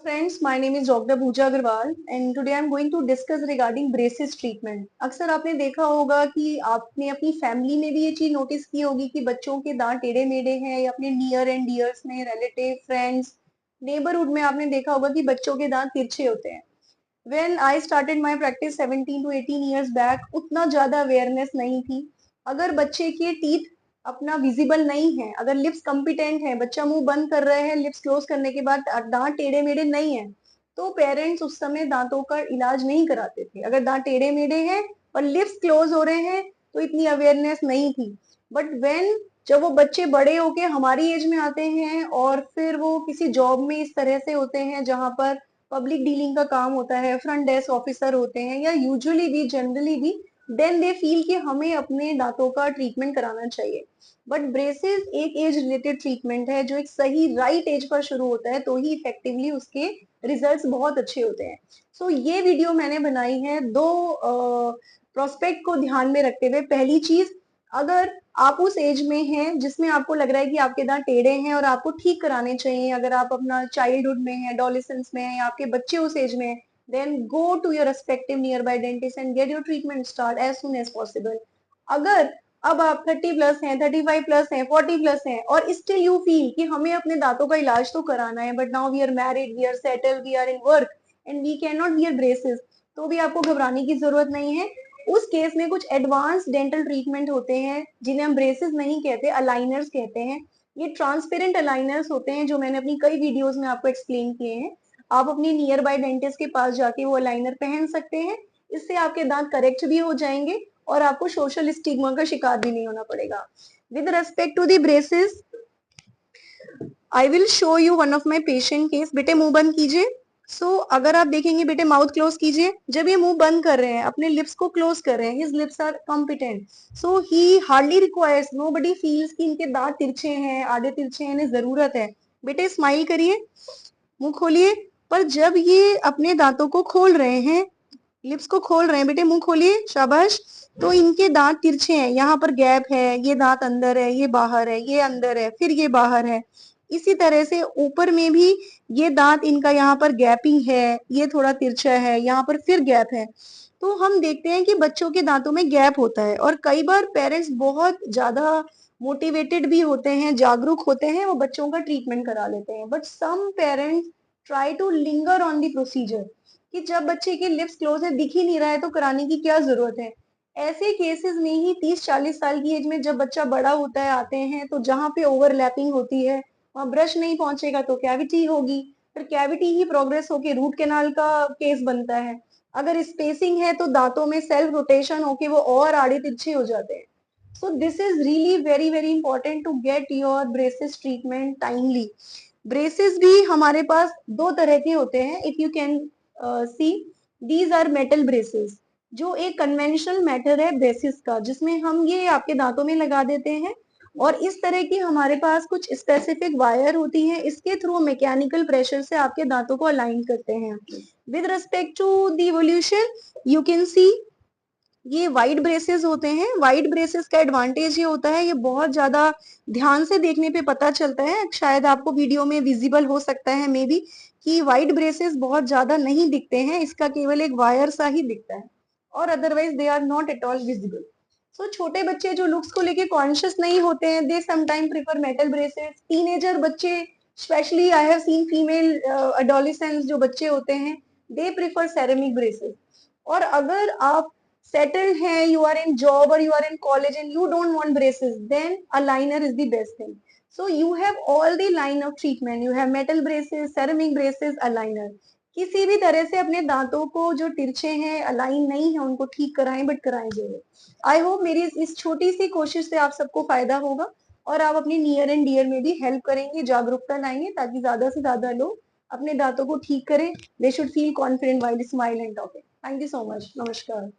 Friends, my name is Dr. Pooja Agarwal and today I am going to discuss regarding braces treatment. अक्सर आपने देखा होगा कि आपने अपनी फैमिली में भी ये चीज नोटिस की होगी कि बच्चों के दांत टेढ़े मेढ़े हैं या अपने नियर एंड डियर्स में रिलेटिव फ्रेंड्स नेबरहुड में आपने देखा होगा कि बच्चों के दांत तिरछे होते हैं. When I started my practice 17 to 18 years back, उतना ज्यादा अवेयरनेस नहीं थी. अगर बच्चे के टीथ अपना विजिबल नहीं है, अगर लिप्स कॉम्पिटेंट है, बच्चा मुंह बंद कर रहा है, लिप्स क्लोज करने के बाद दांत टेढ़े मेढ़े नहीं है, तो पेरेंट्स उस समय दांतों का इलाज नहीं कराते थे. अगर दांत टेढ़े मेढ़े हैं और लिप्स क्लोज हो रहे हैं तो इतनी अवेयरनेस नहीं थी. बट वेन जब वो बच्चे बड़े होके हमारी एज में आते हैं और फिर वो किसी जॉब में इस तरह से होते हैं जहां पर पब्लिक डीलिंग का काम होता है, फ्रंट डेस्क ऑफिसर होते हैं या यूजुअली भी जनरली भी, देन दे फील कि हमें अपने दांतों का ट्रीटमेंट कराना चाहिए. बट ब्रेसेस एक एज रिलेटेड ट्रीटमेंट है जो एक सही राइट एज पर शुरू होता है तो ही इफेक्टिवली उसके रिजल्ट्स बहुत अच्छे होते हैं. सो ये वीडियो मैंने बनाई है दो प्रोस्पेक्ट को ध्यान में रखते हुए. पहली चीज, अगर आप उस एज में हैं जिसमें आपको लग रहा है कि आपके दांत टेढ़े हैं और आपको ठीक कराने चाहिए, अगर आप अपना चाइल्डहुड में है, एडोलेसेंस में है या आपके बच्चे उस एज में है, then go to your respective nearby dentist and get your treatment start as soon as possible. अगर अब आप 30 प्लस हैं, 35 प्लस हैं, 40 प्लस हैं और स्टिल यू फील कि हमें अपने दांतों का इलाज तो कराना है, but now we are married, we are settle, we are in work and we can not wear braces, तो भी आपको घबराने की जरूरत नहीं है. उस केस में कुछ एडवांस डेंटल ट्रीटमेंट होते हैं जिन्हें हम ब्रेसेस नहीं कहते, अलाइनर्स कहते हैं. ये ट्रांसपेरेंट अलाइनर्स होते हैं जो मैंने अपनी कई वीडियोस में आपको एक्सप्लेन किए हैं. आप अपनी नियर बाय डेंटिस्ट के पास जाके वो अलाइनर पहन सकते हैं. इससे आपके दांत करेक्ट भी हो जाएंगे और आपको सोशल स्टिग्मा का शिकार भी नहीं होना पड़ेगा. With respect to the braces, I will show you one of my patient case. बेटे मुंह बंद कीजिए. अगर आप देखेंगे, बेटे माउथ क्लोज कीजिए. जब ये मुंह बंद कर रहे हैं, अपने लिप्स को क्लोज कर रहे हैं, his lips are competent, so he hardly requires, nobody feels कि इनके दांत तिरछे हैं, आधे तिरछे हैं, इन्हें जरूरत है. बेटे स्माइल करिए, मुंह खोलिए. पर जब ये अपने दांतों को खोल रहे हैं, लिप्स को खोल रहे हैं, बेटे मुंह खोलिए, शाबाश, तो इनके दांत तिरछे हैं, यहाँ पर गैप है, ये दांत अंदर है, ये बाहर है, ये अंदर है, फिर ये बाहर है. इसी तरह से ऊपर में भी ये दांत इनका यहाँ पर गैपिंग है, ये थोड़ा तिरछा है, यहाँ पर फिर गैप है. तो हम देखते हैं कि बच्चों के दांतों में गैप होता है और कई बार पेरेंट्स बहुत ज्यादा मोटिवेटेड भी होते हैं, जागरूक होते हैं, वो बच्चों का ट्रीटमेंट करा लेते हैं. But some parents try to linger on the procedure कि जब बच्चे के लिप्स क्लोज है, दिख ही नहीं रहा है, तो कराने की क्या जरूरत है. ऐसे केसेस में ही 30-40 साल की एज में जब बच्चा बड़ा होता है, आते हैं, तो जहां पे ओवरलैपिंग होती है वहां ब्रश नहीं पहुंचेगा तो कैविटी होगी, फिर कैविटी ही प्रोग्रेस होके रूट कैनाल का केस बनता है. अगर स्पेसिंग है तो दांतों में सेल्फ रोटेशन होके वो और आड़े तिरछे हो जाते हैं. So this is really very very important to get your braces treatment timely. Braces भी हमारे पास दो तरह के होते हैं. If you can see, these are metal braces, जो एक कन्वेंशनल मैटर है ब्रेसेस का, जिसमें हम ये आपके दांतों में लगा देते हैं. और इस तरह की हमारे पास कुछ स्पेसिफिक वायर होती है, इसके थ्रू मैकेनिकल प्रेशर से आपके दांतों को अलाइन करते हैं. With respect to the evolution, you can see ये वाइट ब्रेसेस होते हैं. वाइट ब्रेसेस का एडवांटेज ये होता है, ये बहुत ज्यादा ध्यान से देखने पे पता चलता है, शायद आपको वीडियो में विजिबल हो सकता है मे बी, कि वाइट ब्रेसेस बहुत ज्यादा नहीं दिखते हैं, इसका केवल एक वायर सा ही दिखता है और otherwise they are not at all visible. So छोटे बच्चे जो लुक्स को लेके कॉन्शियस नहीं होते हैं, they sometime prefer metal braces. Teenager बच्चे, specially I have seen female adolescents जो बच्चे होते हैं, दे प्रिफर सेरेमिक ब्रेसेस. और अगर आप settled है, you are in job or you are in college and you don't want braces, then a liner is the best thing. So you have all the line of treatment, you have metal braces, ceramic braces, a liner. किसी भी तरह से अपने दांतों को जो तिरछे हैं, अलाइन नहीं है, उनको ठीक कराएं, बट कराएं जरूर. आई होप मेरी इस छोटी सी कोशिश से आप सबको फायदा होगा और आप अपने नियर एंड डियर में भी हेल्प करेंगे, जागरूकता लाएंगे, ताकि ज्यादा से ज्यादा लोग अपने दांतों को ठीक करें. They should feel confident while smile and talking. Thank you so much. नमस्कार.